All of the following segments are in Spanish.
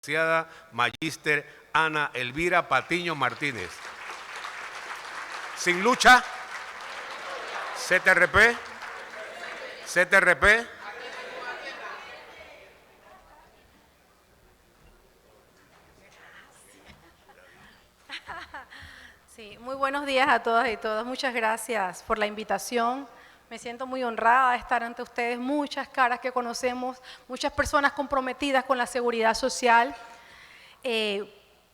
licenciada Magíster Ana Elvira Patiño Martínez. Sin lucha. CTRP. CTRP. Sí, muy buenos días a todas y todos. Muchas gracias por la invitación. Me siento muy honrada de estar ante ustedes, muchas caras que conocemos, muchas personas comprometidas con la seguridad social.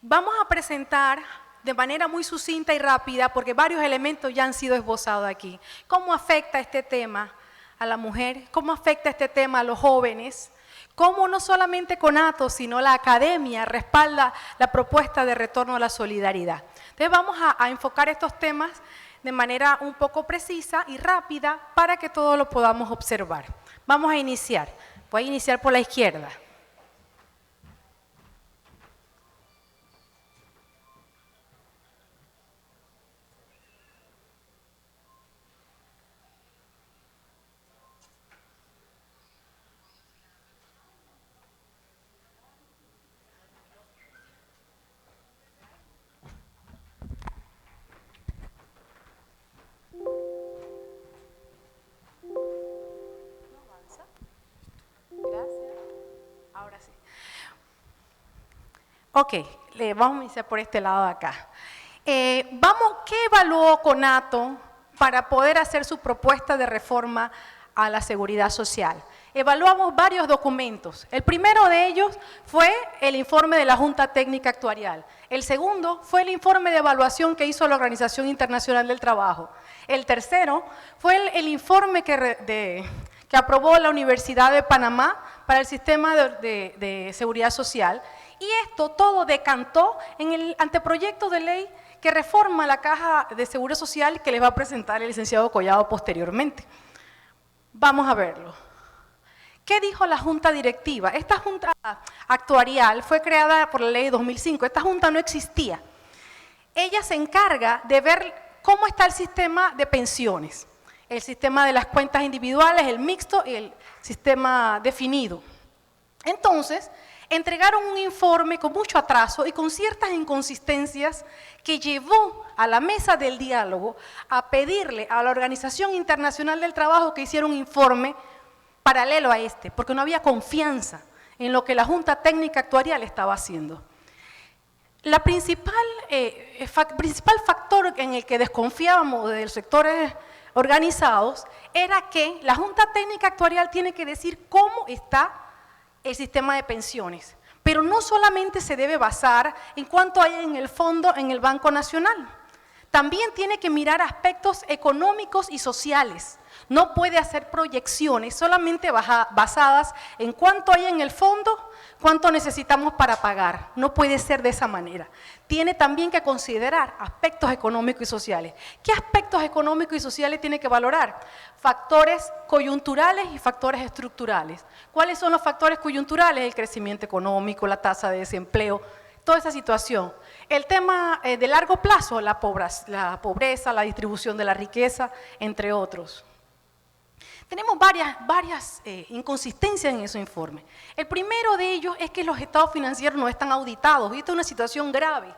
Vamos a presentar de manera muy sucinta y rápida, porque varios elementos ya han sido esbozados aquí. ¿Cómo afecta este tema a la mujer? ¿Cómo afecta este tema a los jóvenes? ¿Cómo no solamente CONATO, sino la academia respalda la propuesta de retorno a la solidaridad? Entonces vamos a enfocar estos temas de manera un poco precisa y rápida para que todos lo podamos observar. Vamos a iniciar. Voy a iniciar por la izquierda. Ahora sí. Ok, vamos a iniciar por este lado de acá. ¿Qué evaluó CONATO para poder hacer su propuesta de reforma a la seguridad social? Evaluamos varios documentos. El primero de ellos fue el informe de la Junta Técnica Actuarial. El segundo fue el informe de evaluación que hizo la Organización Internacional del Trabajo. El tercero fue el informe que aprobó la Universidad de Panamá para el sistema de seguridad social. Y esto todo decantó en el anteproyecto de ley que reforma la Caja de Seguro Social que les va a presentar el licenciado Collado posteriormente. Vamos a verlo. ¿Qué dijo la Junta Directiva? Esta Junta Actuarial fue creada por la ley de 2005. Esta Junta no existía. Ella se encarga de ver cómo está el sistema de pensiones, el sistema de las cuentas individuales, el mixto y el sistema definido. Entonces, entregaron un informe con mucho atraso y con ciertas inconsistencias que llevó a la mesa del diálogo a pedirle a la Organización Internacional del Trabajo que hiciera un informe paralelo a este, porque no había confianza en lo que la Junta Técnica Actuarial estaba haciendo. El principal factor en el que desconfiábamos de los sectores organizados era que la Junta Técnica Actuarial tiene que decir cómo está el sistema de pensiones, pero no solamente se debe basar en cuánto hay en el fondo en el Banco Nacional, también tiene que mirar aspectos económicos y sociales. No puede hacer proyecciones solamente basadas en cuánto hay en el fondo, cuánto necesitamos para pagar. No puede ser de esa manera. Tiene también que considerar aspectos económicos y sociales. ¿Qué aspectos económicos y sociales tiene que valorar? Factores coyunturales y factores estructurales. ¿Cuáles son los factores coyunturales? El crecimiento económico, la tasa de desempleo, toda esa situación. El tema de largo plazo, la pobreza, la distribución de la riqueza, entre otros. Tenemos varias inconsistencias en ese informe. El primero de ellos es que los estados financieros no están auditados, y esta es una situación grave.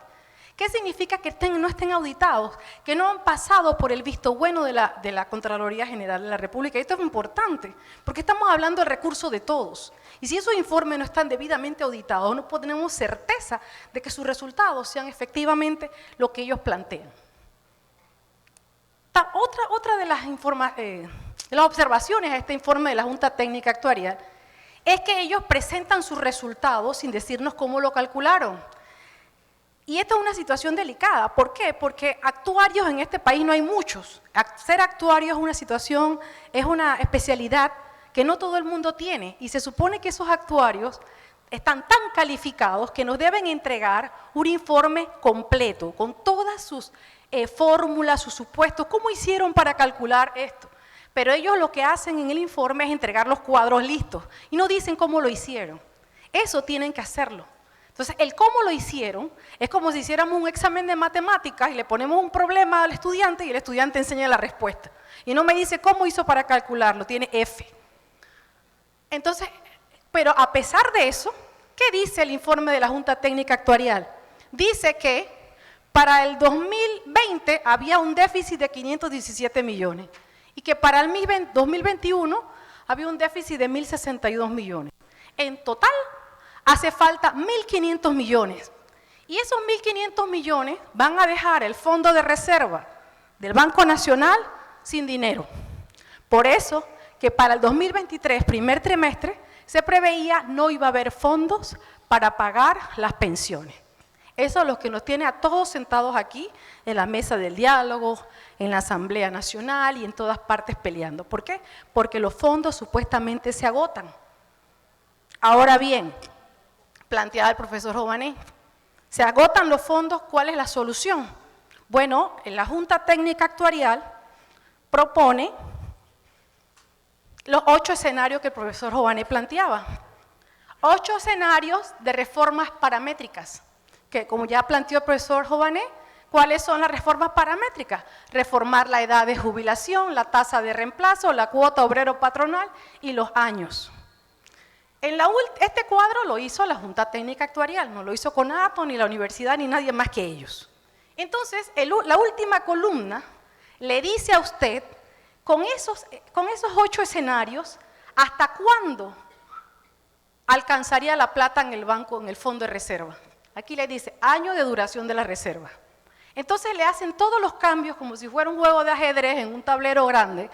¿Qué significa que no estén auditados? Que no han pasado por el visto bueno de la Contraloría General de la República. Y esto es importante, porque estamos hablando del recurso de todos. Y si esos informes no están debidamente auditados, no tenemos certeza de que sus resultados sean efectivamente lo que ellos plantean. Otra de las observaciones a este informe de la Junta Técnica Actuarial es que ellos presentan sus resultados sin decirnos cómo lo calcularon. Y esta es una situación delicada. ¿Por qué? Porque actuarios en este país no hay muchos. Ser actuario es una especialidad que no todo el mundo tiene. Y se supone que esos actuarios están tan calificados que nos deben entregar un informe completo, con todas sus fórmulas, sus supuestos, cómo hicieron para calcular esto. Pero ellos lo que hacen en el informe es entregar los cuadros listos y no dicen cómo lo hicieron. Eso tienen que hacerlo. Entonces, el cómo lo hicieron es como si hiciéramos un examen de matemáticas y le ponemos un problema al estudiante y el estudiante enseña la respuesta. Y no me dice cómo hizo para calcularlo, tiene F. Entonces, pero a pesar de eso, ¿Qué dice el informe de la Junta Técnica Actuarial? Dice que para el 2020 había un déficit de 517 millones y que para el 2021 había un déficit de 1.062 millones. En total hace falta 1.500 millones. Y esos 1.500 millones van a dejar el fondo de reserva del Banco Nacional sin dinero. Por eso que para el 2023, primer trimestre, se preveía no iba a haber fondos para pagar las pensiones. Eso es lo que nos tiene a todos sentados aquí en la mesa del diálogo, en la Asamblea Nacional y en todas partes peleando. ¿Por qué? Porque los fondos supuestamente se agotan. Ahora bien, planteaba el profesor Jované, se agotan los fondos, ¿cuál es la solución? Bueno, en la Junta Técnica Actuarial propone los 8 escenarios que el profesor Jované planteaba. 8 escenarios de reformas paramétricas, que como ya planteó el profesor Jované, ¿cuáles son las reformas paramétricas? Reformar la edad de jubilación, la tasa de reemplazo, la cuota obrero patronal y los años. Este cuadro lo hizo la Junta Técnica Actuarial, no lo hizo CONATO, ni la universidad, ni nadie más que ellos. Entonces, la última columna le dice a usted, con esos 8 escenarios, ¿hasta cuándo alcanzaría la plata en el banco, en el fondo de reserva? Aquí le dice, año de duración de la reserva. Entonces le hacen todos los cambios como si fuera un juego de ajedrez en un tablero grande.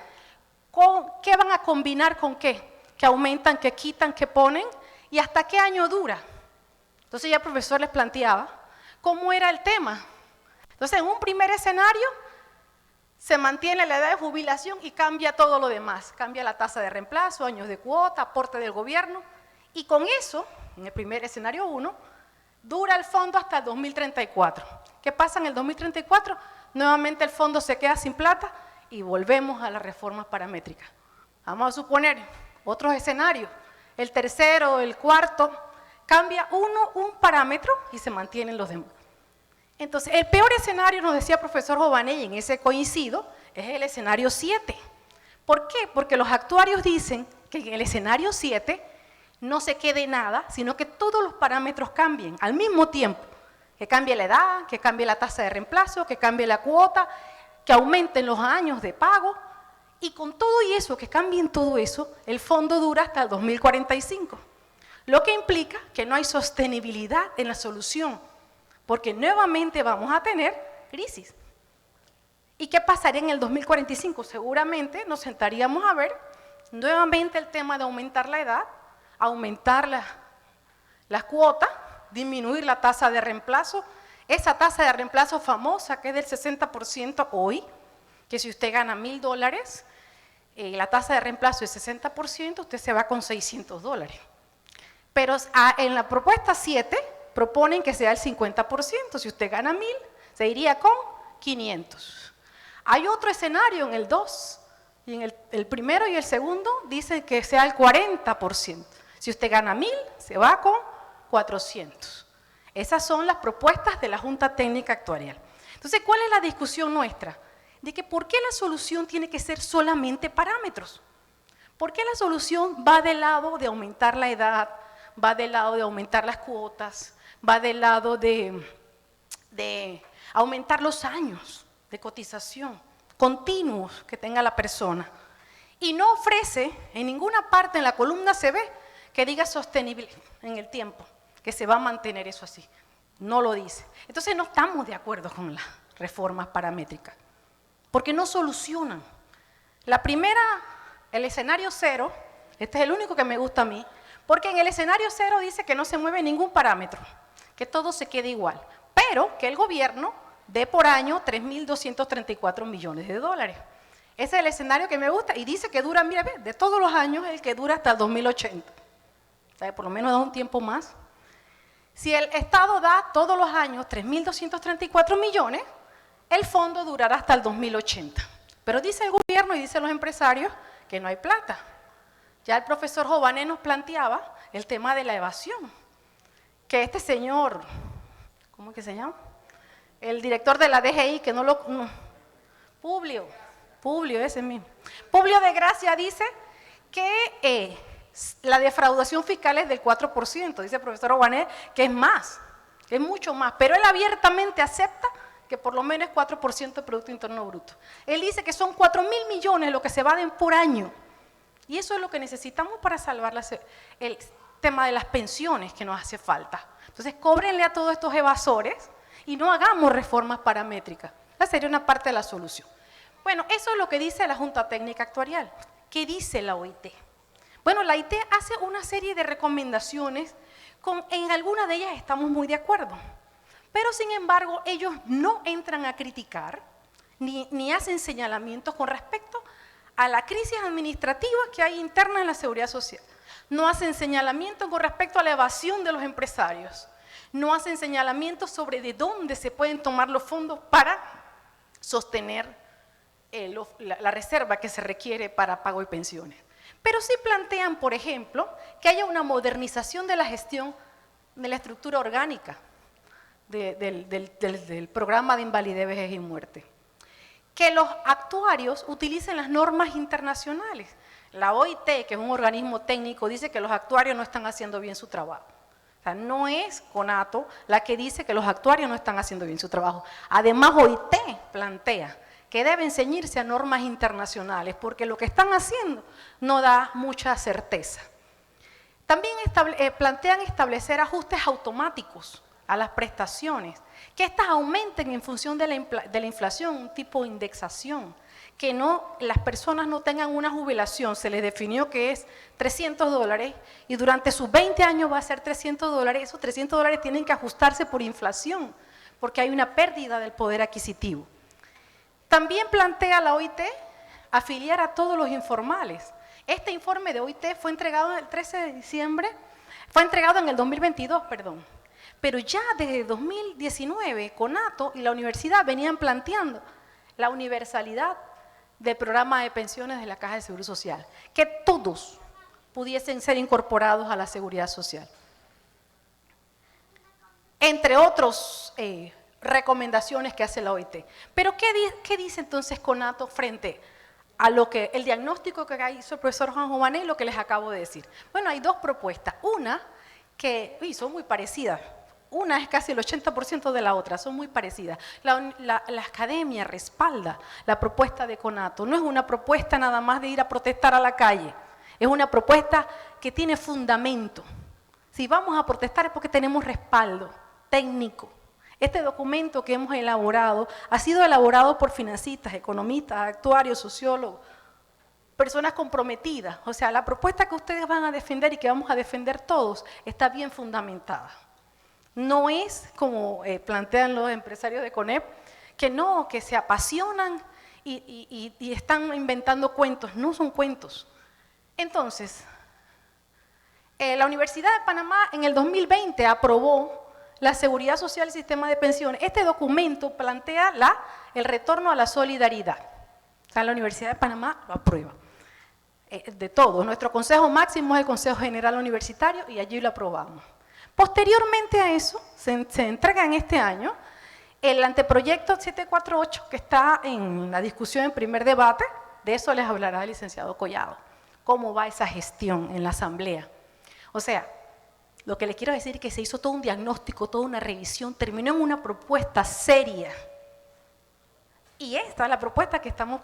¿Qué van a combinar con qué? Que aumentan, que quitan, que ponen, y hasta qué año dura. Entonces ya el profesor les planteaba cómo era el tema. Entonces en un primer escenario se mantiene la edad de jubilación y cambia todo lo demás. Cambia la tasa de reemplazo, años de cuota, aporte del gobierno, y con eso, en el primer escenario 1, dura el fondo hasta el 2034. ¿Qué pasa en el 2034? Nuevamente el fondo se queda sin plata y volvemos a las reformas paramétricas. Vamos a suponer otros escenarios, el tercero, el cuarto, cambia un parámetro y se mantienen los demás. Entonces, el peor escenario, nos decía el profesor Jované, y en ese coincido, es el escenario 7. ¿Por qué? Porque los actuarios dicen que en el escenario 7 no se quede nada, sino que todos los parámetros cambien al mismo tiempo. Que cambie la edad, que cambie la tasa de reemplazo, que cambie la cuota, que aumenten los años de pago. Y con todo y eso, que cambien todo eso, el fondo dura hasta el 2045. Lo que implica que no hay sostenibilidad en la solución, porque nuevamente vamos a tener crisis. ¿Y qué pasaría en el 2045? Seguramente nos sentaríamos a ver nuevamente el tema de aumentar la edad, aumentar las cuotas, disminuir la tasa de reemplazo, esa tasa de reemplazo famosa que es del 60% hoy, que si usted gana $1.000, la tasa de reemplazo es 60%, usted se va con $600. Pero en la propuesta 7 proponen que sea el 50%, si usted gana 1.000, se iría con 500. Hay otro escenario en el 2, y en el primero y el segundo dicen que sea el 40%. Si usted gana 1.000, se va con 400. Esas son las propuestas de la Junta Técnica Actuarial. Entonces, ¿cuál es la discusión nuestra? De que ¿por qué la solución tiene que ser solamente parámetros? ¿Por qué la solución va del lado de aumentar la edad, va del lado de aumentar las cuotas, va del lado de aumentar los años de cotización continuos que tenga la persona? Y no ofrece en ninguna parte en la columna se ve que diga sostenible en el tiempo, que se va a mantener eso así. No lo dice. Entonces no estamos de acuerdo con las reformas paramétricas, porque no solucionan. La primera, el escenario 0, este es el único que me gusta a mí, porque en el escenario 0 dice que no se mueve ningún parámetro, que todo se quede igual, pero que el gobierno dé por año $3.234 millones. Ese es el escenario que me gusta y dice que dura, mira, de todos los años, el que dura hasta el 2080. O sea, por lo menos da un tiempo más. Si el Estado da todos los años 3.234 millones, el fondo durará hasta el 2080. Pero dice el gobierno y dicen los empresarios que no hay plata. Ya el profesor Jované nos planteaba el tema de la evasión, que este señor, ¿cómo es que se llama? El director de la DGI, que Publio, ese mismo. Publio de Gracia dice que La defraudación fiscal es del 4%, dice el profesor Obané, que es más, que es mucho más, pero él abiertamente acepta que por lo menos es 4% del Producto Interno Bruto. Él dice que son 4.000 millones lo que se evaden por año, y eso es lo que necesitamos para salvar el tema de las pensiones que nos hace falta. Entonces, cóbrenle a todos estos evasores y no hagamos reformas paramétricas. Esa sería una parte de la solución. Bueno, eso es lo que dice la Junta Técnica Actuarial. ¿Qué dice la OIT? Bueno, la OIT hace una serie de recomendaciones, en algunas de ellas estamos muy de acuerdo, pero sin embargo ellos no entran a criticar ni hacen señalamientos con respecto a la crisis administrativa que hay interna en la Seguridad Social. No hacen señalamientos con respecto a la evasión de los empresarios, no hacen señalamientos sobre de dónde se pueden tomar los fondos para sostener la reserva que se requiere para pago de pensiones. Pero sí plantean, por ejemplo, que haya una modernización de la gestión de la estructura orgánica del programa de invalidez, vejez y muerte. Que los actuarios utilicen las normas internacionales. La OIT, que es un organismo técnico, dice que los actuarios no están haciendo bien su trabajo. O sea, no es CONATO la que dice que los actuarios no están haciendo bien su trabajo. Además, OIT plantea que deben ceñirse a normas internacionales, porque lo que están haciendo no da mucha certeza. También plantean establecer ajustes automáticos a las prestaciones, que éstas aumenten en función de la inflación, un tipo de indexación, que las personas no tengan una jubilación, se les definió que es $300 y durante sus 20 años va a ser $300, esos $300 tienen que ajustarse por inflación, porque hay una pérdida del poder adquisitivo. También plantea la OIT afiliar a todos los informales. Este informe de OIT fue entregado el 13 de diciembre, fue entregado en el 2022, perdón. Pero ya desde 2019, CONATO y la universidad venían planteando la universalidad del programa de pensiones de la Caja de Seguro Social, que todos pudiesen ser incorporados a la seguridad social. Entre otros recomendaciones que hace la OIT. Pero ¿qué dice entonces CONATO frente a el diagnóstico que hizo el profesor Juan Obané y lo que les acabo de decir? Bueno, hay dos propuestas. Una que son muy parecidas. Una es casi el 80% de la otra, son muy parecidas. La academia respalda la propuesta de CONATO. No es una propuesta nada más de ir a protestar a la calle. Es una propuesta que tiene fundamento. Si vamos a protestar es porque tenemos respaldo técnico. Este documento que hemos elaborado ha sido elaborado por financistas, economistas, actuarios, sociólogos, personas comprometidas. O sea, la propuesta que ustedes van a defender y que vamos a defender todos está bien fundamentada. No es como plantean los empresarios de CONEP, que se apasionan y están inventando cuentos. No son cuentos. Entonces, la Universidad de Panamá en el 2020 aprobó la seguridad social y sistema de pensiones. Este documento plantea el retorno a la solidaridad. O sea, la Universidad de Panamá lo aprueba. De todos. Nuestro consejo máximo es el Consejo General Universitario y allí lo aprobamos. Posteriormente a eso, se entrega en este año el anteproyecto 748 que está en la discusión en primer debate. De eso les hablará el licenciado Collado. ¿Cómo va esa gestión en la asamblea? O sea, lo que les quiero decir es que se hizo todo un diagnóstico, toda una revisión, terminó en una propuesta seria. Y esta es la propuesta que estamos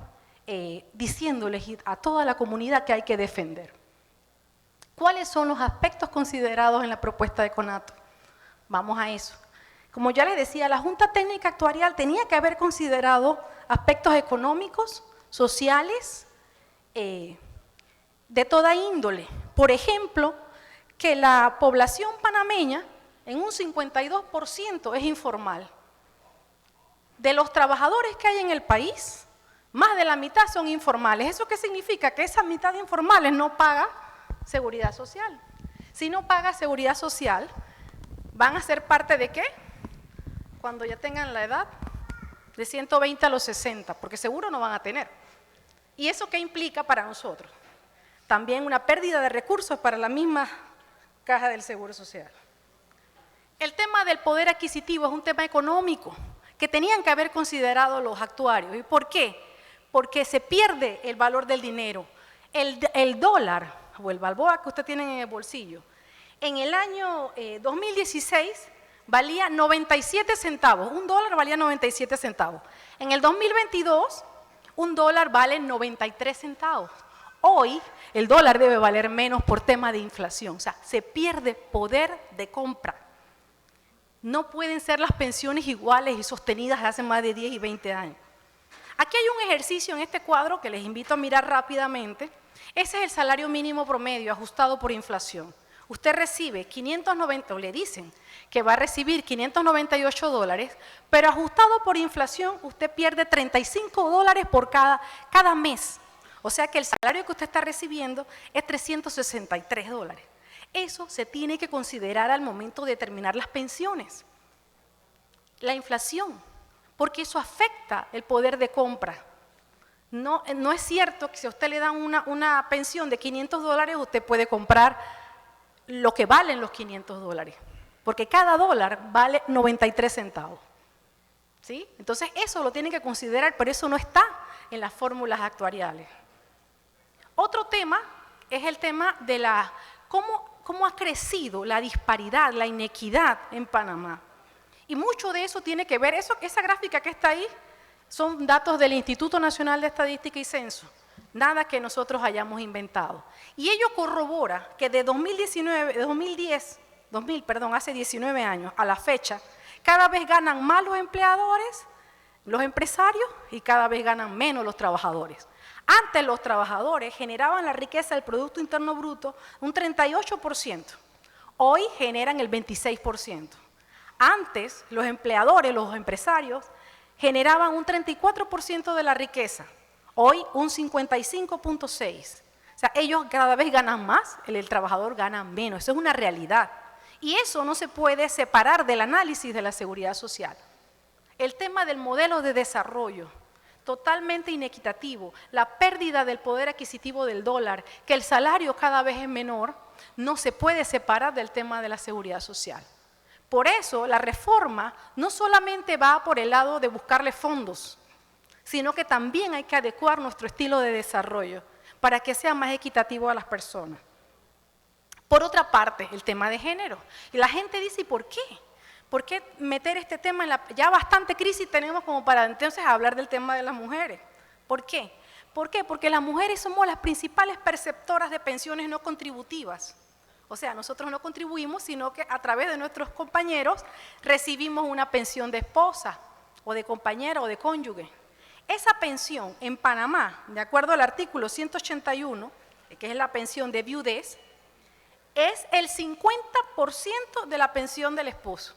diciéndoles a toda la comunidad que hay que defender. ¿Cuáles son los aspectos considerados en la propuesta de CONATO? Vamos a eso. Como ya les decía, la Junta Técnica Actuarial tenía que haber considerado aspectos económicos, sociales, de toda índole. Por ejemplo, que la población panameña en un 52% es informal. De los trabajadores que hay en el país, más de la mitad son informales. ¿Eso qué significa? Que esa mitad de informales no paga seguridad social. Si no paga seguridad social, ¿van a ser parte de qué? Cuando ya tengan la edad de 120 a los 60, porque seguro no van a tener. ¿Y eso qué implica para nosotros? También una pérdida de recursos para la misma Caja del Seguro Social. El tema del poder adquisitivo es un tema económico que tenían que haber considerado los actuarios. ¿Y por qué? Porque se pierde el valor del dinero. El dólar o el Balboa que usted tiene en el bolsillo, en el año 2016 valía 97 centavos, un dólar valía 97 centavos. En el 2022, un dólar vale 93 centavos. Hoy, el dólar debe valer menos por tema de inflación, o sea, se pierde poder de compra. No pueden ser las pensiones iguales y sostenidas de hace más de 10 y 20 años. Aquí hay un ejercicio en este cuadro que les invito a mirar rápidamente. Ese es el salario mínimo promedio ajustado por inflación. Usted recibe 590, o le dicen que va a recibir 598 dólares, pero ajustado por inflación usted pierde 35 dólares por cada mes. O sea que el salario que usted está recibiendo es 363 dólares. Eso se tiene que considerar al momento de determinar las pensiones. La inflación, porque eso afecta el poder de compra. No es cierto que si a usted le dan una pensión de 500 dólares, usted puede comprar lo que valen los 500 dólares, porque cada dólar vale 93 centavos. ¿Sí? Entonces eso lo tienen que considerar, pero eso no está en las fórmulas actuariales. Otro tema es el tema de cómo ha crecido la disparidad, la inequidad en Panamá. Y mucho de eso tiene que ver, esa gráfica que está ahí, son datos del Instituto Nacional de Estadística y Censo, nada que nosotros hayamos inventado. Y ello corrobora que de 2010, hace 19 años a la fecha, cada vez ganan más los empleadores, los empresarios, y cada vez ganan menos los trabajadores. Antes los trabajadores generaban la riqueza del Producto Interno Bruto un 38%, hoy generan el 26%. Antes los empleadores, los empresarios, generaban un 34% de la riqueza, hoy un 55.6%. O sea, ellos cada vez ganan más, el trabajador gana menos, eso es una realidad. Y eso no se puede separar del análisis de la seguridad social. El tema del modelo de desarrollo, totalmente inequitativo, la pérdida del poder adquisitivo del dólar, que el salario cada vez es menor, no se puede separar del tema de la seguridad social. Por eso la reforma no solamente va por el lado de buscarle fondos, sino que también hay que adecuar nuestro estilo de desarrollo para que sea más equitativo a las personas. Por otra parte, el tema de género. Y la gente dice, ¿y por qué? ¿Por qué meter este tema en ya bastante crisis tenemos como para entonces hablar del tema de las mujeres? ¿Por qué? ¿Por qué? Porque las mujeres somos las principales perceptoras de pensiones no contributivas. O sea, nosotros no contribuimos, sino que a través de nuestros compañeros recibimos una pensión de esposa, o de compañera, o de cónyuge. Esa pensión en Panamá, de acuerdo al artículo 181, que es la pensión de viudez, es el 50% de la pensión del esposo.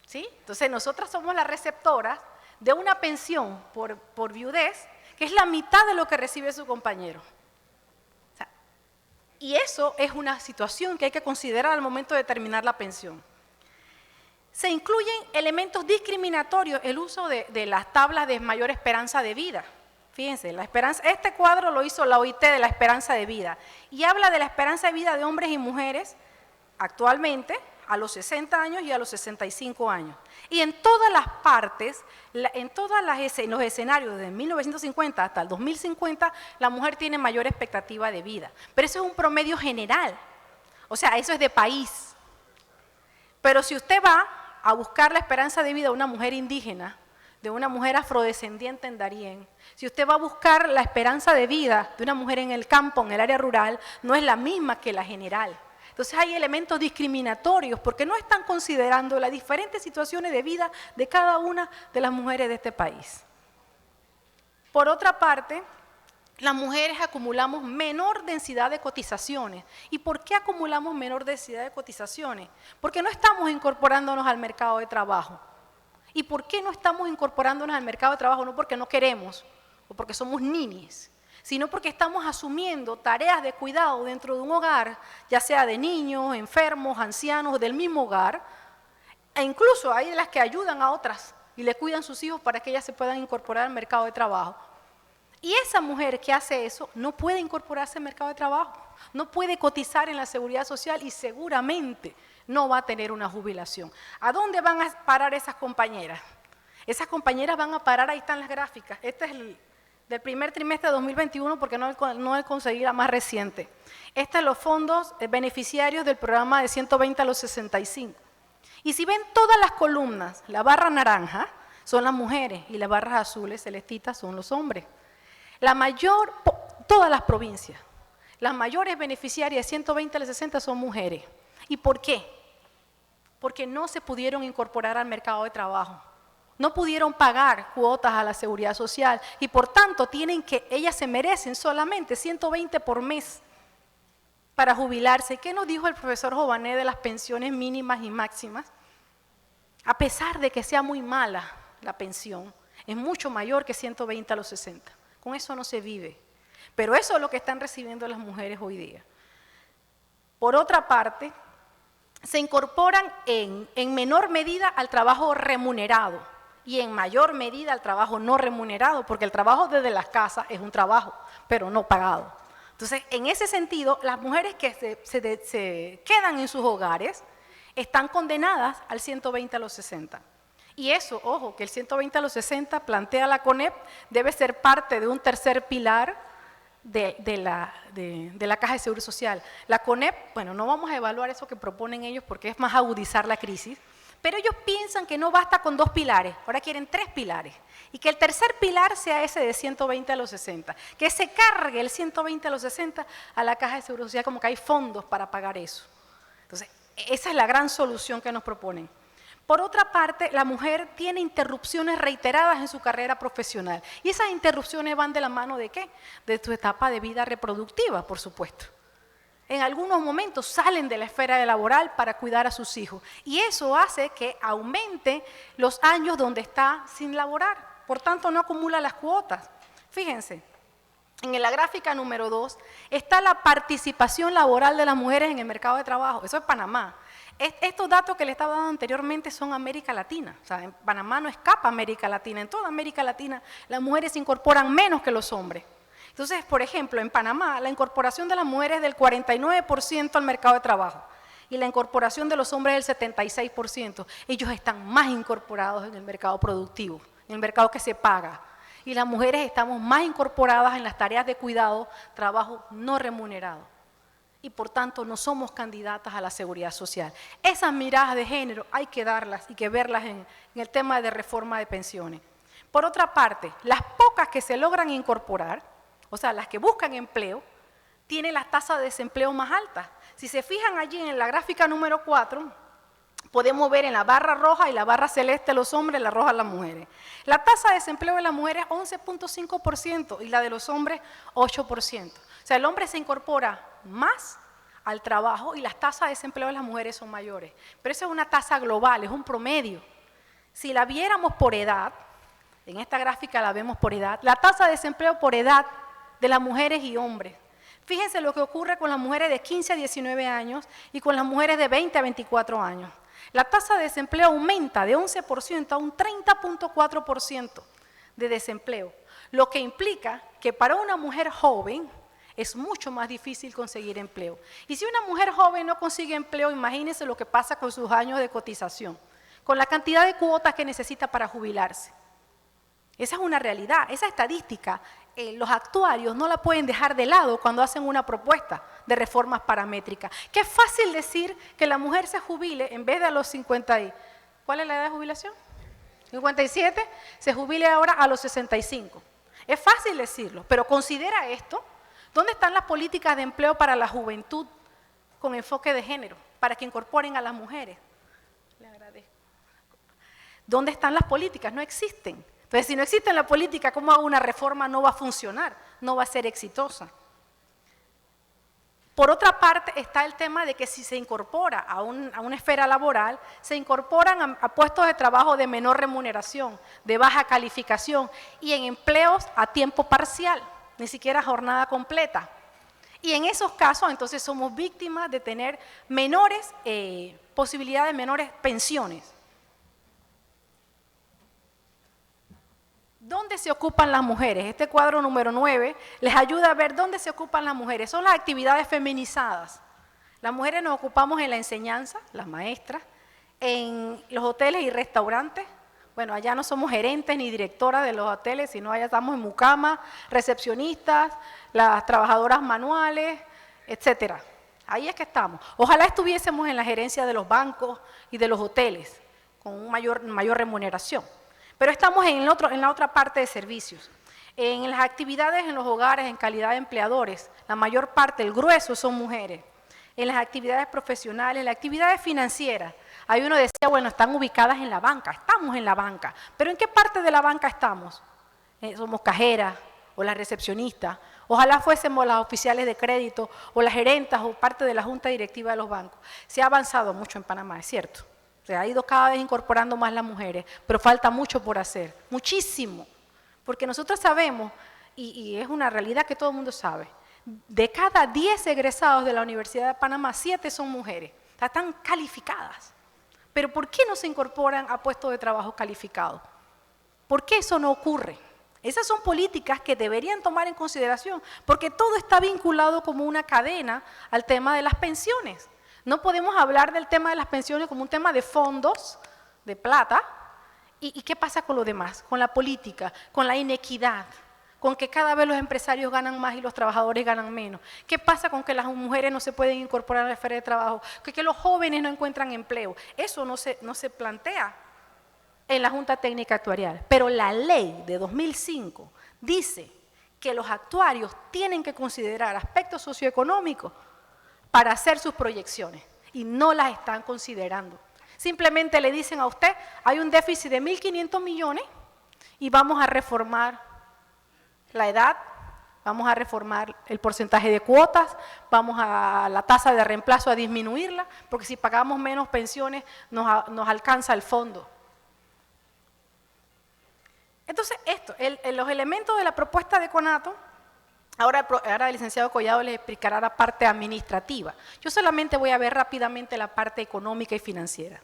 ¿Sí? Entonces nosotras somos las receptoras de una pensión por viudez, que es la mitad de lo que recibe su compañero. O sea, y eso es una situación que hay que considerar al momento de determinar la pensión. Se incluyen elementos discriminatorios, el uso de las tablas de mayor esperanza de vida. Fíjense, este cuadro lo hizo la OIT de la esperanza de vida y habla de la esperanza de vida de hombres y mujeres actualmente a los 60 años y a los 65 años. Y en todas las partes, en los escenarios desde 1950 hasta el 2050, la mujer tiene mayor expectativa de vida. Pero eso es un promedio general, o sea, eso es de país. Pero si usted va a buscar la esperanza de vida de una mujer indígena, de una mujer afrodescendiente en Darién, si usted va a buscar la esperanza de vida de una mujer en el campo, en el área rural, no es la misma que la general. Entonces hay elementos discriminatorios porque no están considerando las diferentes situaciones de vida de cada una de las mujeres de este país. Por otra parte, las mujeres acumulamos menor densidad de cotizaciones. ¿Y por qué acumulamos menor densidad de cotizaciones? Porque no estamos incorporándonos al mercado de trabajo. ¿Y por qué no estamos incorporándonos al mercado de trabajo? No porque no queremos o porque somos niñes, sino porque estamos asumiendo tareas de cuidado dentro de un hogar, ya sea de niños, enfermos, ancianos, del mismo hogar, e incluso hay de las que ayudan a otras y le cuidan sus hijos para que ellas se puedan incorporar al mercado de trabajo. Y esa mujer que hace eso no puede incorporarse al mercado de trabajo, no puede cotizar en la seguridad social y seguramente no va a tener una jubilación. ¿A dónde van a parar esas compañeras? Esas compañeras van a parar, ahí están las gráficas, este es del primer trimestre de 2021, porque no he conseguido la más reciente. Estos son los fondos beneficiarios del programa de 120 a los 65. Y si ven todas las columnas, la barra naranja son las mujeres y las barras azules, celestitas, son los hombres. Todas las provincias, las mayores beneficiarias de 120 a los 60 son mujeres. ¿Y por qué? Porque no se pudieron incorporar al mercado de trabajo. No pudieron pagar cuotas a la seguridad social y por tanto ellas se merecen solamente 120 por mes para jubilarse. ¿Qué nos dijo el profesor Jované de las pensiones mínimas y máximas? A pesar de que sea muy mala la pensión, es mucho mayor que 120 a los 60. Con eso no se vive. Pero eso es lo que están recibiendo las mujeres hoy día. Por otra parte, se incorporan en menor medida al trabajo remunerado y en mayor medida al trabajo no remunerado, porque el trabajo desde las casas es un trabajo, pero no pagado. Entonces, en ese sentido, las mujeres que se quedan en sus hogares están condenadas al 120 a los 60. Y eso, ojo, que el 120 a los 60 plantea la CONEP, debe ser parte de un tercer pilar de la Caja de Seguro Social. La CONEP, bueno, no vamos a evaluar eso que proponen ellos porque es más agudizar la crisis, pero ellos piensan que no basta con 2 pilares, ahora quieren 3 pilares, y que el tercer pilar sea ese de 120 a los 60, que se cargue el 120 a los 60 a la Caja de Seguro Social, como que hay fondos para pagar eso. Entonces, esa es la gran solución que nos proponen. Por otra parte, la mujer tiene interrupciones reiteradas en su carrera profesional, y esas interrupciones van de la mano ¿de qué? De su etapa de vida reproductiva, por supuesto. En algunos momentos salen de la esfera laboral para cuidar a sus hijos y eso hace que aumente los años donde está sin laborar, por tanto no acumula las cuotas. Fíjense, en la gráfica número 2 está la participación laboral de las mujeres en el mercado de trabajo, eso es Panamá. Estos datos que le estaba dando anteriormente son América Latina, o sea, en Panamá no escapa América Latina, en toda América Latina las mujeres se incorporan menos que los hombres. Entonces, por ejemplo, en Panamá, la incorporación de las mujeres es del 49% al mercado de trabajo y la incorporación de los hombres es del 76%. Ellos están más incorporados en el mercado productivo, en el mercado que se paga. Y las mujeres estamos más incorporadas en las tareas de cuidado, trabajo no remunerado. Y por tanto no somos candidatas a la seguridad social. Esas miradas de género hay que darlas y que verlas en el tema de reforma de pensiones. Por otra parte, las pocas que se logran incorporar, o sea, las que buscan empleo, tienen las tasas de desempleo más altas. Si se fijan allí en la gráfica número 4, podemos ver en la barra roja y la barra celeste los hombres, la roja las mujeres. La tasa de desempleo de las mujeres es 11.5% y la de los hombres 8%. O sea, el hombre se incorpora más al trabajo y las tasas de desempleo de las mujeres son mayores. Pero eso es una tasa global, es un promedio. Si la viéramos por edad, en esta gráfica la vemos por edad, la tasa de desempleo por edad de las mujeres y hombres. Fíjense lo que ocurre con las mujeres de 15 a 19 años y con las mujeres de 20 a 24 años. La tasa de desempleo aumenta de 11% a un 30.4% de desempleo, lo que implica que para una mujer joven es mucho más difícil conseguir empleo. Y si una mujer joven no consigue empleo, imagínense lo que pasa con sus años de cotización, con la cantidad de cuotas que necesita para jubilarse. Esa es una realidad, esa estadística, los actuarios no la pueden dejar de lado cuando hacen una propuesta de reformas paramétricas. Qué fácil decir que la mujer se jubile en vez de a los 50 y... ¿Cuál es la edad de jubilación? 57, se jubile ahora a los 65. Es fácil decirlo, pero considera esto. ¿Dónde están las políticas de empleo para la juventud con enfoque de género, para que incorporen a las mujeres? Le agradezco. ¿Dónde están las políticas? No existen. Entonces, si no existe la política, ¿cómo una reforma no va a funcionar? No va a ser exitosa. Por otra parte, está el tema de que si se incorpora a una esfera laboral, se incorporan a puestos de trabajo de menor remuneración, de baja calificación y en empleos a tiempo parcial, ni siquiera jornada completa. Y en esos casos, entonces, somos víctimas de tener menores posibilidades, menores pensiones. ¿Dónde se ocupan las mujeres? Este cuadro número 9 les ayuda a ver dónde se ocupan las mujeres. Son las actividades feminizadas. Las mujeres nos ocupamos en la enseñanza, las maestras, en los hoteles y restaurantes, Bueno, allá no somos gerentes ni directoras de los hoteles, sino allá estamos en mucama, recepcionistas, las trabajadoras manuales, etcétera. Ahí es que estamos. Ojalá estuviésemos en la gerencia de los bancos y de los hoteles, con mayor remuneración. Pero estamos en la otra parte de servicios. En las actividades en los hogares, en calidad de empleadores, la mayor parte, el grueso, son mujeres. En las actividades profesionales, en las actividades financieras, ahí uno decía, bueno, están ubicadas en la banca, estamos en la banca. ¿Pero en qué parte de la banca estamos? Somos cajeras o las recepcionistas. Ojalá fuésemos las oficiales de crédito o las gerentas o parte de la junta directiva de los bancos. Se ha avanzado mucho en Panamá, es cierto. Se ha ido cada vez incorporando más las mujeres, pero falta mucho por hacer, muchísimo. Porque nosotros sabemos, y es una realidad que todo el mundo sabe, de cada 10 egresados de la Universidad de Panamá, 7 son mujeres, están calificadas. Pero ¿por qué no se incorporan a puestos de trabajo calificados? ¿Por qué eso no ocurre? Esas son políticas que deberían tomar en consideración, porque todo está vinculado como una cadena al tema de las pensiones. No podemos hablar del tema de las pensiones como un tema de fondos, de plata, ¿y qué pasa con lo demás? Con la política, con la inequidad, con que cada vez los empresarios ganan más y los trabajadores ganan menos. ¿Qué pasa con que las mujeres no se pueden incorporar a la esfera de trabajo? Que los jóvenes no encuentran empleo. Eso no se plantea en la Junta Técnica Actuarial, pero la ley de 2005 dice que los actuarios tienen que considerar aspectos socioeconómicos para hacer sus proyecciones y no las están considerando. Simplemente le dicen a usted, hay un déficit de 1.500 millones y vamos a reformar la edad, vamos a reformar el porcentaje de cuotas, vamos a la tasa de reemplazo a disminuirla, porque si pagamos menos pensiones nos alcanza el fondo. Entonces, los elementos de la propuesta de Conato, ahora el licenciado Collado les explicará la parte administrativa. Yo solamente voy a ver rápidamente la parte económica y financiera.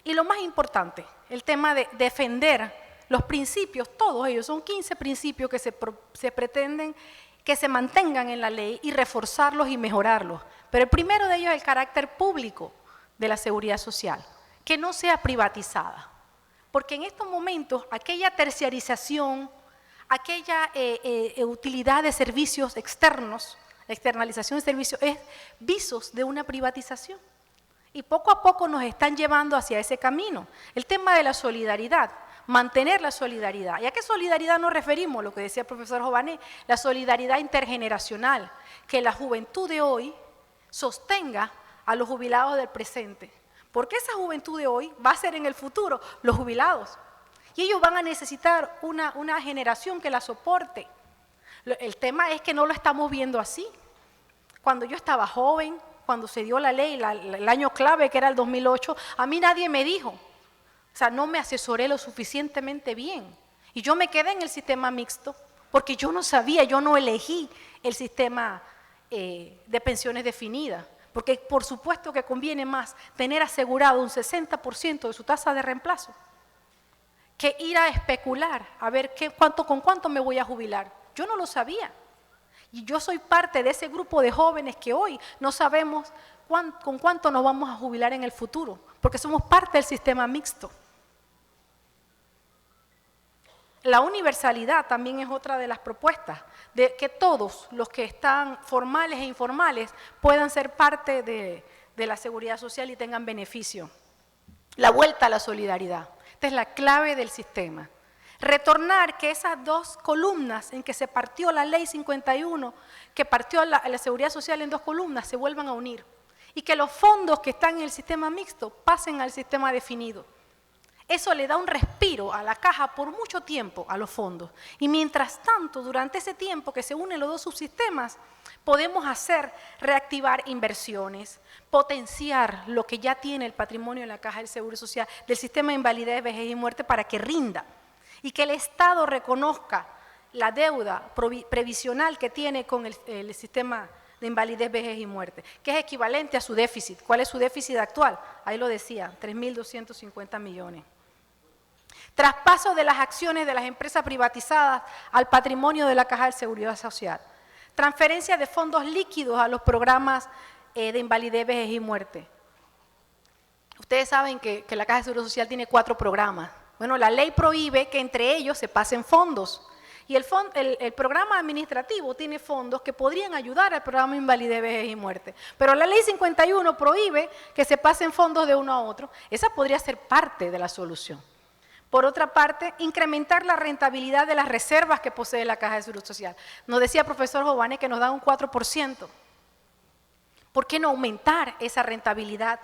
Y lo más importante, el tema de defender los principios, todos ellos, son 15 principios que se pretenden que se mantengan en la ley y reforzarlos y mejorarlos. Pero el primero de ellos es el carácter público de la seguridad social, que no sea privatizada. Porque en estos momentos aquella terciarización, aquella utilidad de servicios externos, externalización de servicios, es visos de una privatización. Y poco a poco nos están llevando hacia ese camino. El tema de la solidaridad, mantener la solidaridad. ¿Y a qué solidaridad nos referimos? Lo que decía el profesor Jované, la solidaridad intergeneracional, que la juventud de hoy sostenga a los jubilados del presente. Porque esa juventud de hoy va a ser en el futuro los jubilados. Y ellos van a necesitar una generación que la soporte. El tema es que no lo estamos viendo así. Cuando yo estaba joven, cuando se dio la ley, el año clave que era el 2008, a mí nadie me dijo, o sea, no me asesoré lo suficientemente bien. Y yo me quedé en el sistema mixto, porque yo no sabía, yo no elegí el sistema de pensiones definidas. Porque por supuesto que conviene más tener asegurado un 60% de su tasa de reemplazo que ir a especular, a ver con cuánto me voy a jubilar. Yo no lo sabía. Y yo soy parte de ese grupo de jóvenes que hoy no sabemos con cuánto nos vamos a jubilar en el futuro, porque somos parte del sistema mixto. La universalidad también es otra de las propuestas, de que todos los que están formales e informales puedan ser parte de la seguridad social y tengan beneficio. La vuelta a la solidaridad, esta es la clave del sistema. Retornar que esas dos columnas en que se partió la ley 51, que partió la seguridad social en dos columnas, se vuelvan a unir. Y que los fondos que están en el sistema mixto pasen al sistema definido. Eso le da un respiro a la caja por mucho tiempo a los fondos. Y mientras tanto, durante ese tiempo que se unen los dos subsistemas, podemos reactivar inversiones, potenciar lo que ya tiene el patrimonio de la Caja del Seguro Social, del sistema de invalidez, vejez y muerte para que rinda. Y que el Estado reconozca la deuda previsional que tiene con el sistema de invalidez, vejez y muerte, que es equivalente a su déficit. ¿Cuál es su déficit actual? Ahí lo decía, 3.250 millones. Traspaso de las acciones de las empresas privatizadas al patrimonio de la Caja de Seguridad Social. Transferencia de fondos líquidos a los programas de invalidez, vejez y muerte. Ustedes saben que la Caja de Seguro Social tiene 4 programas. Bueno, la ley prohíbe que entre ellos se pasen fondos. Y el programa administrativo tiene fondos que podrían ayudar al programa Invalidez, Vejez y Muerte. Pero la ley 51 prohíbe que se pasen fondos de uno a otro. Esa podría ser parte de la solución. Por otra parte, incrementar la rentabilidad de las reservas que posee la Caja de Seguro Social. Nos decía el profesor Jovanes que nos da un 4%. ¿Por qué no aumentar esa rentabilidad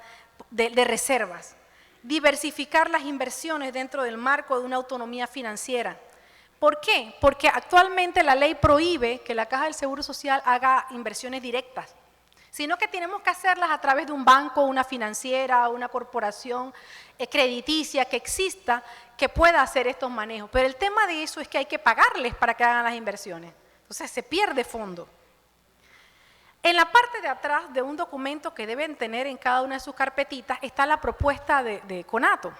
de reservas? Diversificar las inversiones dentro del marco de una autonomía financiera. ¿Por qué? Porque actualmente la ley prohíbe que la Caja del Seguro Social haga inversiones directas, sino que tenemos que hacerlas a través de un banco, una financiera, una corporación crediticia que exista, que pueda hacer estos manejos. Pero el tema de eso es que hay que pagarles para que hagan las inversiones. Entonces se pierde fondo. En la parte de atrás de un documento que deben tener en cada una de sus carpetitas está la propuesta de CONATO.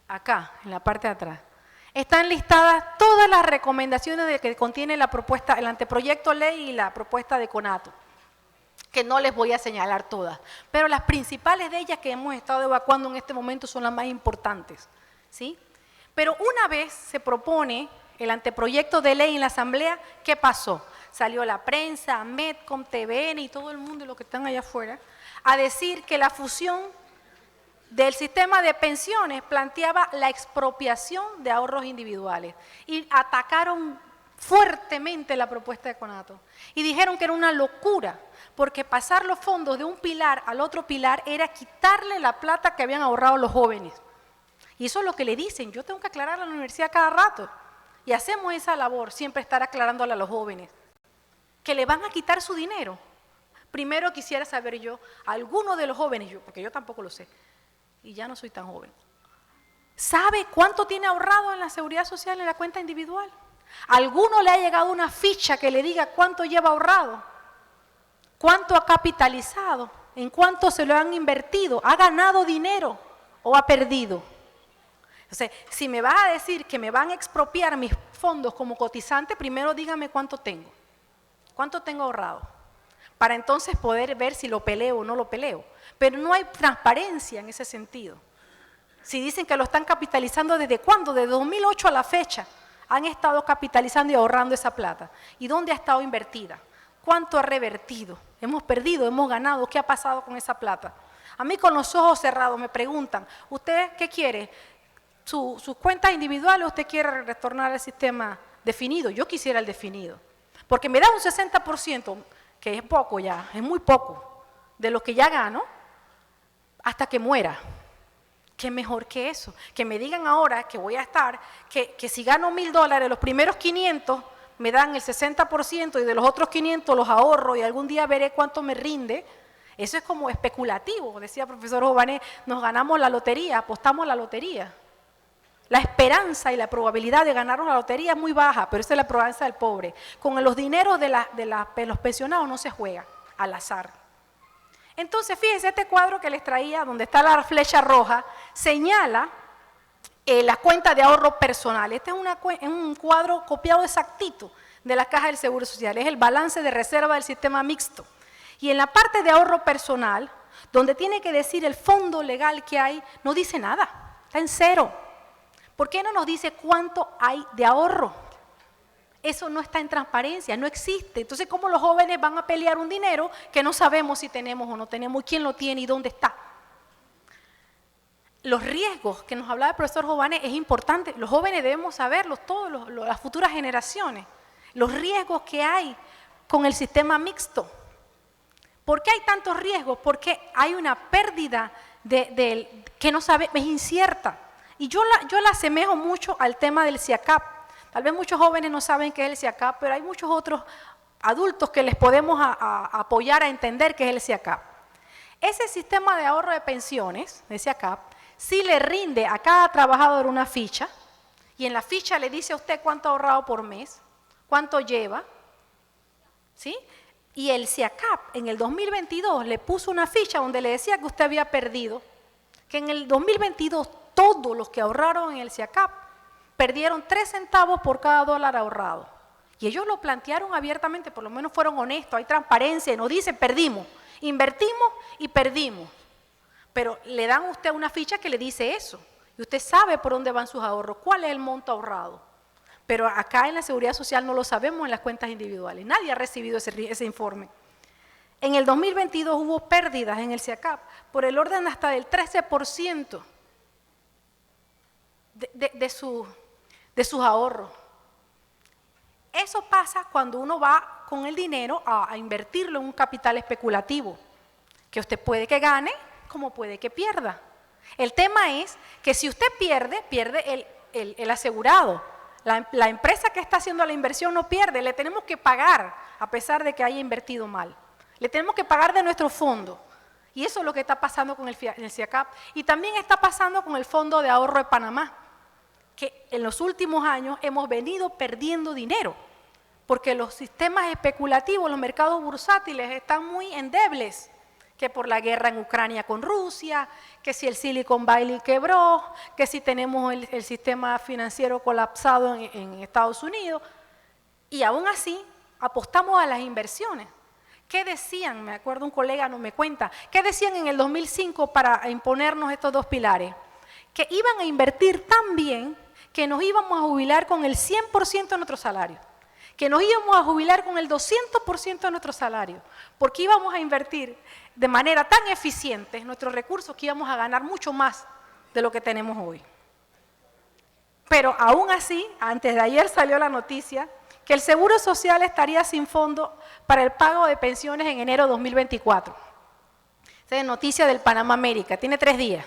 Acá, en la parte de atrás. Están listadas todas las recomendaciones que contiene la propuesta, el anteproyecto de ley y la propuesta de CONATO, que no les voy a señalar todas, pero las principales de ellas que hemos estado evacuando en este momento son las más importantes, ¿sí? Pero una vez se propone el anteproyecto de ley en la Asamblea, ¿qué pasó? Salió la prensa, Medcom, TVN y todo el mundo, los que están allá afuera, a decir que la fusión del sistema de pensiones planteaba la expropiación de ahorros individuales y atacaron fuertemente la propuesta de CONATO y dijeron que era una locura porque pasar los fondos de un pilar al otro pilar era quitarle la plata que habían ahorrado los jóvenes. Y eso es lo que le dicen, yo tengo que aclarar a la universidad cada rato y hacemos esa labor, siempre estar aclarándole a los jóvenes que le van a quitar su dinero. Primero quisiera saber yo, alguno de los jóvenes, porque yo tampoco lo sé, y ya no soy tan joven, ¿sabe cuánto tiene ahorrado en la seguridad social en la cuenta individual? ¿Alguno le ha llegado una ficha que le diga cuánto lleva ahorrado? ¿Cuánto ha capitalizado? ¿En cuánto se lo han invertido? ¿Ha ganado dinero o ha perdido? Entonces, si me vas a decir que me van a expropiar mis fondos como cotizante, primero dígame cuánto tengo ahorrado, para entonces poder ver si lo peleo o no lo peleo. Pero no hay transparencia en ese sentido. Si dicen que lo están capitalizando, ¿desde cuándo? De 2008 a la fecha han estado capitalizando y ahorrando esa plata. ¿Y dónde ha estado invertida? ¿Cuánto ha revertido? ¿Hemos perdido? ¿Hemos ganado? ¿Qué ha pasado con esa plata? A mí con los ojos cerrados me preguntan, ¿usted qué quiere? ¿Sus cuentas individuales o usted quiere retornar al sistema definido? Yo quisiera el definido, porque me da un 60%, que es poco ya, es muy poco, de lo que ya gano, hasta que muera. ¿Qué mejor que eso? Que me digan ahora que voy a estar, que si gano $1,000, los primeros 500 me dan el 60% y de los otros 500 los ahorro y algún día veré cuánto me rinde. Eso es como especulativo, decía el profesor Jovanes, nos ganamos la lotería, apostamos la lotería. La esperanza y la probabilidad de ganarnos la lotería es muy baja, pero esa es la probabilidad del pobre. Con los dineros de los pensionados no se juega, al azar. Entonces, fíjense, este cuadro que les traía, donde está la flecha roja, señala la cuenta de ahorro personal. Este es un cuadro copiado exactito de la Caja del Seguro Social. Es el balance de reserva del sistema mixto. Y en la parte de ahorro personal, donde tiene que decir el fondo legal que hay, no dice nada, está en cero. ¿Por qué no nos dice cuánto hay de ahorro? Eso no está en transparencia, no existe. Entonces, ¿cómo los jóvenes van a pelear un dinero que no sabemos si tenemos o no tenemos, quién lo tiene y dónde está? Los riesgos que nos hablaba el profesor Jovanes es importante. Los jóvenes debemos saberlos, todas las futuras generaciones. Los riesgos que hay con el sistema mixto. ¿Por qué hay tantos riesgos? Porque hay una pérdida que no sabe, es incierta. Y yo la asemejo mucho al tema del CIACAP. Tal vez muchos jóvenes no saben qué es el CIACAP, pero hay muchos otros adultos que les podemos apoyar a entender qué es el CIACAP. Ese sistema de ahorro de pensiones, de CIACAP, sí le rinde a cada trabajador una ficha, y en la ficha le dice a usted cuánto ha ahorrado por mes, cuánto lleva, ¿sí? Y el CIACAP en el 2022 le puso una ficha donde le decía que usted había perdido, que en el 2022 todos los que ahorraron en el CIACAP perdieron 3 centavos por cada dólar ahorrado. Y ellos lo plantearon abiertamente, por lo menos fueron honestos, hay transparencia, y nos dicen perdimos, invertimos y perdimos. Pero le dan a usted una ficha que le dice eso, y usted sabe por dónde van sus ahorros, cuál es el monto ahorrado. Pero acá en la Seguridad Social no lo sabemos en las cuentas individuales, nadie ha recibido ese informe. En el 2022 hubo pérdidas en el CIACAP por el orden hasta del 13% de sus ahorros. Eso pasa cuando uno va con el dinero a invertirlo en un capital especulativo, que usted puede que gane como puede que pierda. El tema es que si usted pierde, pierde el asegurado. La empresa que está haciendo la inversión no pierde, le tenemos que pagar a pesar de que haya invertido mal. Le tenemos que pagar de nuestro fondo. Y eso es lo que está pasando con el CIACAP. Y también está pasando con el Fondo de Ahorro de Panamá, que en los últimos años hemos venido perdiendo dinero, porque los sistemas especulativos, los mercados bursátiles están muy endebles, que por la guerra en Ucrania con Rusia, que si el Silicon Valley quebró, que si tenemos el sistema financiero colapsado en Estados Unidos, y aún así apostamos a las inversiones. ¿Qué decían? Me acuerdo un colega no me cuenta, ¿qué decían en el 2005 para imponernos estos dos pilares? Que iban a invertir tan bien que nos íbamos a jubilar con el 100% de nuestro salario, que nos íbamos a jubilar con el 200% de nuestro salario, porque íbamos a invertir de manera tan eficiente nuestros recursos que íbamos a ganar mucho más de lo que tenemos hoy. Pero aún así, antes de ayer salió la noticia que el Seguro Social estaría sin fondo para el pago de pensiones en enero de 2024. Esa es noticia del Panamá América, tiene 3 días.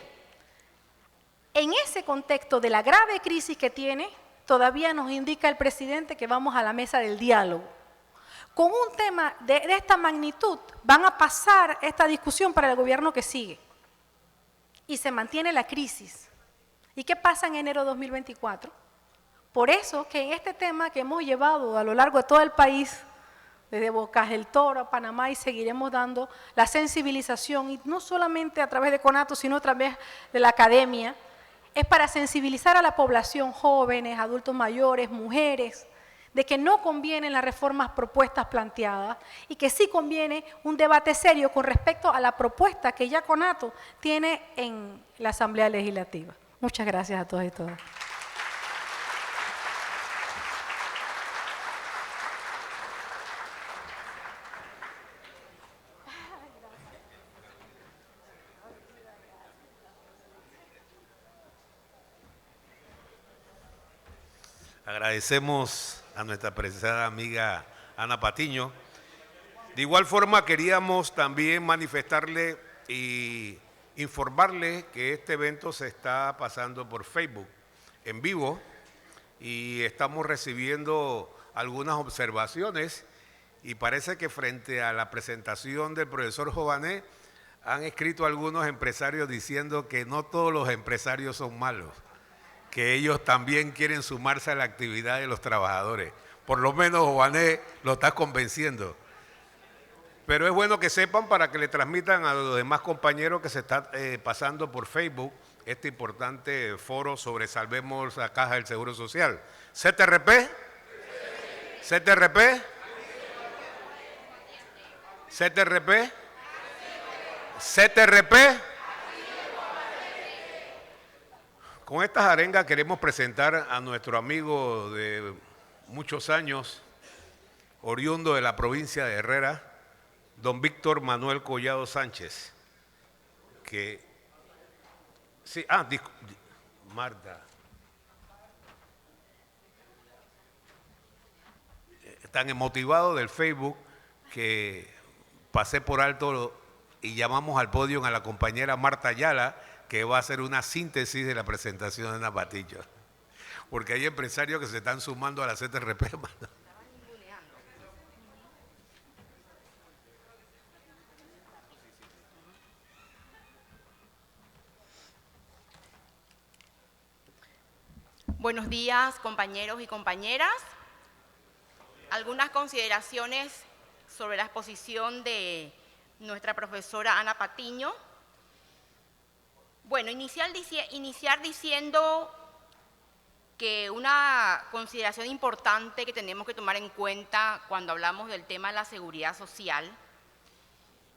En ese contexto de la grave crisis que tiene, todavía nos indica el presidente que vamos a la mesa del diálogo. Con un tema de esta magnitud, van a pasar esta discusión para el gobierno que sigue. Y se mantiene la crisis. ¿Y qué pasa en enero de 2024? Por eso que en este tema que hemos llevado a lo largo de todo el país, desde Bocas del Toro a Panamá, y seguiremos dando la sensibilización, y no solamente a través de CONATO, sino a través de la academia, es para sensibilizar a la población, jóvenes, adultos mayores, mujeres, de que no convienen las reformas propuestas planteadas y que sí conviene un debate serio con respecto a la propuesta que ya CONATO tiene en la Asamblea Legislativa. Muchas gracias a todos y todas. Agradecemos a nuestra apreciada amiga Ana Patiño. De igual forma, queríamos también manifestarle y informarle que este evento se está pasando por Facebook en vivo y estamos recibiendo algunas observaciones, y parece que frente a la presentación del profesor Jované han escrito algunos empresarios diciendo que no todos los empresarios son malos, que ellos también quieren sumarse a la actividad de los trabajadores. Por lo menos Jované lo está convenciendo. Pero es bueno que sepan para que le transmitan a los demás compañeros que se está pasando por Facebook este importante foro sobre Salvemos la Caja del Seguro Social. CTRP, CTRP, CTRP, CTRP. Con estas arengas queremos presentar a nuestro amigo de muchos años, oriundo de la provincia de Herrera, don Víctor Manuel Collado Sánchez, que sí, Marta, tan emotivado del Facebook que pasé por alto y llamamos al podio a la compañera Marta Ayala, que va a hacer una síntesis de la presentación de Ana Patiño, porque hay empresarios que se están sumando a la CTRP. Buenos días, compañeros y compañeras. Algunas consideraciones sobre la exposición de nuestra profesora Ana Patiño. Bueno, iniciar diciendo que una consideración importante que tenemos que tomar en cuenta cuando hablamos del tema de la seguridad social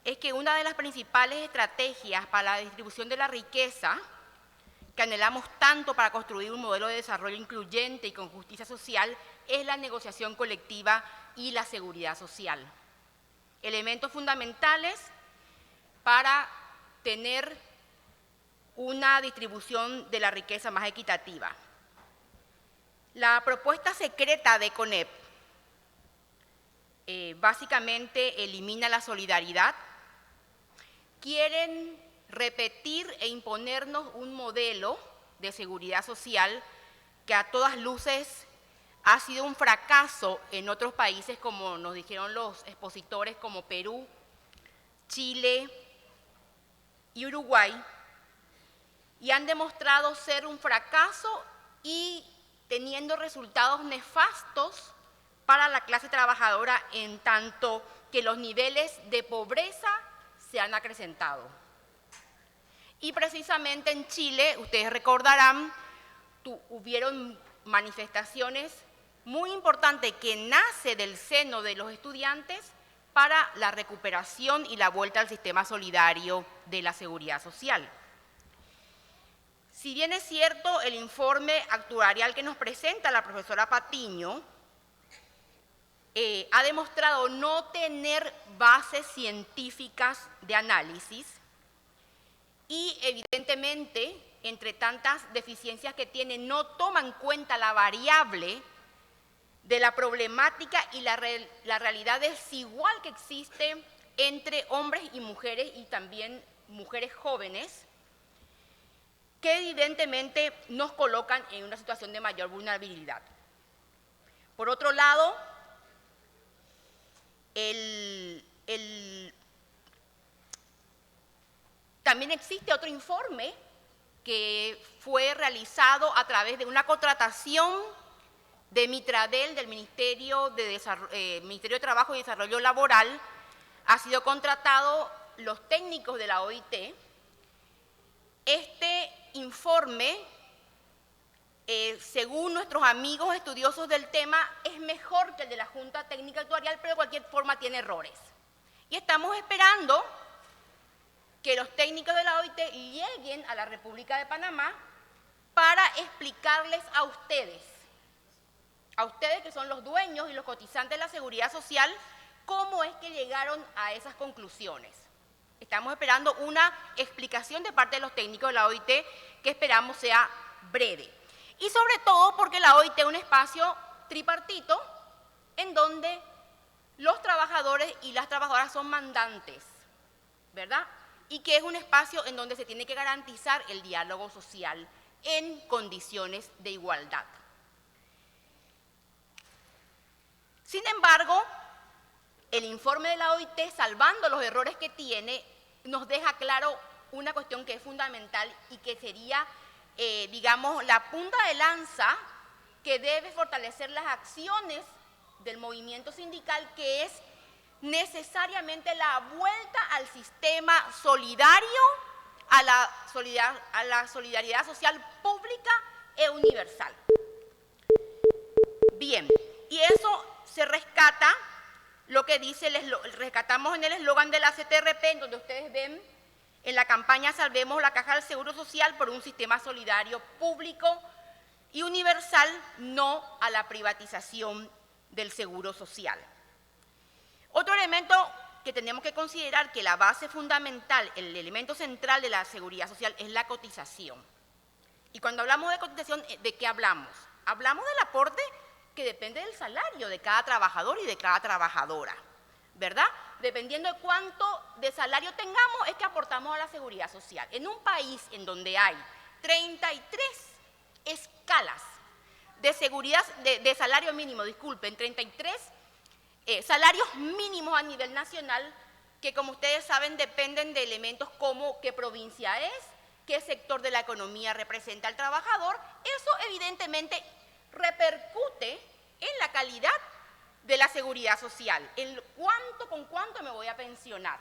es que una de las principales estrategias para la distribución de la riqueza que anhelamos tanto para construir un modelo de desarrollo incluyente y con justicia social es la negociación colectiva y la seguridad social. Elementos fundamentales para tener una distribución de la riqueza más equitativa. La propuesta secreta de CONEP básicamente elimina la solidaridad. Quieren repetir e imponernos un modelo de seguridad social que a todas luces ha sido un fracaso en otros países, como nos dijeron los expositores, como Perú, Chile y Uruguay, y han demostrado ser un fracaso y teniendo resultados nefastos para la clase trabajadora, en tanto que los niveles de pobreza se han acrecentado. Y precisamente en Chile, ustedes recordarán, hubieron manifestaciones muy importantes que nace del seno de los estudiantes para la recuperación y la vuelta al sistema solidario de la seguridad social. Si bien es cierto, el informe actuarial que nos presenta la profesora Patiño ha demostrado no tener bases científicas de análisis y evidentemente, entre tantas deficiencias que tiene, no toma en cuenta la variable de la problemática y la realidad desigual que existe entre hombres y mujeres y también mujeres jóvenes, que evidentemente nos colocan en una situación de mayor vulnerabilidad. Por otro lado, también existe otro informe que fue realizado a través de una contratación de Mitradel, del Ministerio de Trabajo y Desarrollo Laboral. Ha sido contratado los técnicos de la OIT. Este informe, según nuestros amigos estudiosos del tema, es mejor que el de la Junta Técnica Actuarial, pero de cualquier forma tiene errores. Y estamos esperando que los técnicos de la OIT lleguen a la República de Panamá para explicarles a ustedes que son los dueños y los cotizantes de la seguridad social, cómo es que llegaron a esas conclusiones. Estamos esperando una explicación de parte de los técnicos de la OIT que esperamos sea breve. Y sobre todo porque la OIT es un espacio tripartito en donde los trabajadores y las trabajadoras son mandantes, ¿verdad? Y que es un espacio en donde se tiene que garantizar el diálogo social en condiciones de igualdad. Sin embargo, el informe de la OIT, salvando los errores que tiene, nos deja claro una cuestión que es fundamental y que sería, digamos, la punta de lanza que debe fortalecer las acciones del movimiento sindical, que es necesariamente la vuelta al sistema solidario, a la solidaridad social pública e universal. Bien, y eso se rescata, lo que dice, rescatamos en el eslogan de la CTRP, en donde ustedes ven en la campaña Salvemos la Caja del Seguro Social por un sistema solidario público y universal, no a la privatización del seguro social. Otro elemento que tenemos que considerar, que la base fundamental, el elemento central de la seguridad social es la cotización. Y cuando hablamos de cotización, ¿de qué hablamos? Hablamos del aporte que depende del salario de cada trabajador y de cada trabajadora, ¿verdad? Dependiendo de cuánto de salario tengamos, es que aportamos a la seguridad social. En un país en donde hay 33 escalas de seguridad, de salario mínimo, disculpen, 33 salarios mínimos a nivel nacional, que como ustedes saben dependen de elementos como qué provincia es, qué sector de la economía representa al trabajador. Eso evidentemente repercute en la calidad de la seguridad social, en con cuánto me voy a pensionar.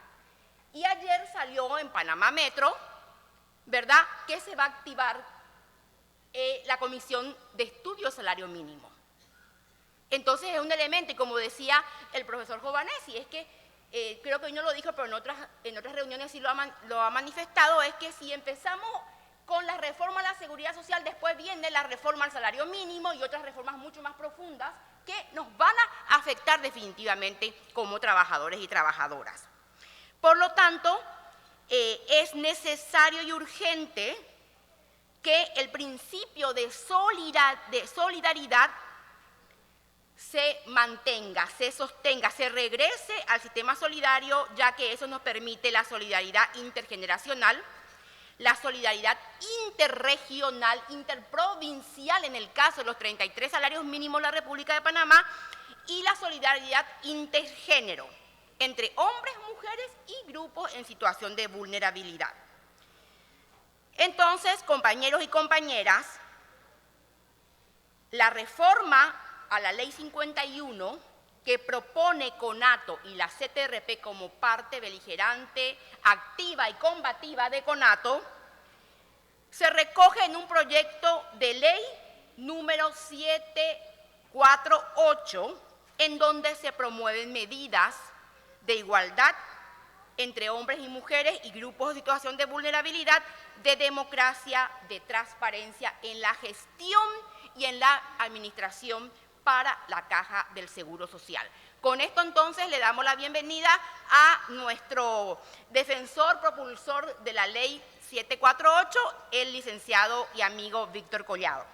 Y ayer salió en Panamá Metro, ¿verdad?, que se va a activar la Comisión de Estudio Salario Mínimo. Entonces es un elemento, y como decía el profesor Giovanesi, es que creo que hoy no lo dijo, pero en otras reuniones sí lo ha manifestado, es que si empezamos con la reforma a la seguridad social, después viene la reforma al salario mínimo y otras reformas mucho más profundas que nos van a afectar definitivamente como trabajadores y trabajadoras. Por lo tanto, es necesario y urgente que el principio de solidaridad se mantenga, se sostenga, se regrese al sistema solidario, ya que eso nos permite la solidaridad intergeneracional, la solidaridad interregional, interprovincial en el caso de los 33 salarios mínimos de la República de Panamá, y la solidaridad intergénero entre hombres, mujeres y grupos en situación de vulnerabilidad. Entonces, compañeros y compañeras, la reforma a la Ley 51 que propone CONATO y la CTRP como parte beligerante, activa y combativa de CONATO, se recoge en un proyecto de ley número 748, en donde se promueven medidas de igualdad entre hombres y mujeres y grupos de situación de vulnerabilidad, de democracia, de transparencia en la gestión y en la administración para la Caja del Seguro Social. Con esto entonces le damos la bienvenida a nuestro defensor, propulsor de la Ley 748, el licenciado y amigo Víctor Collado.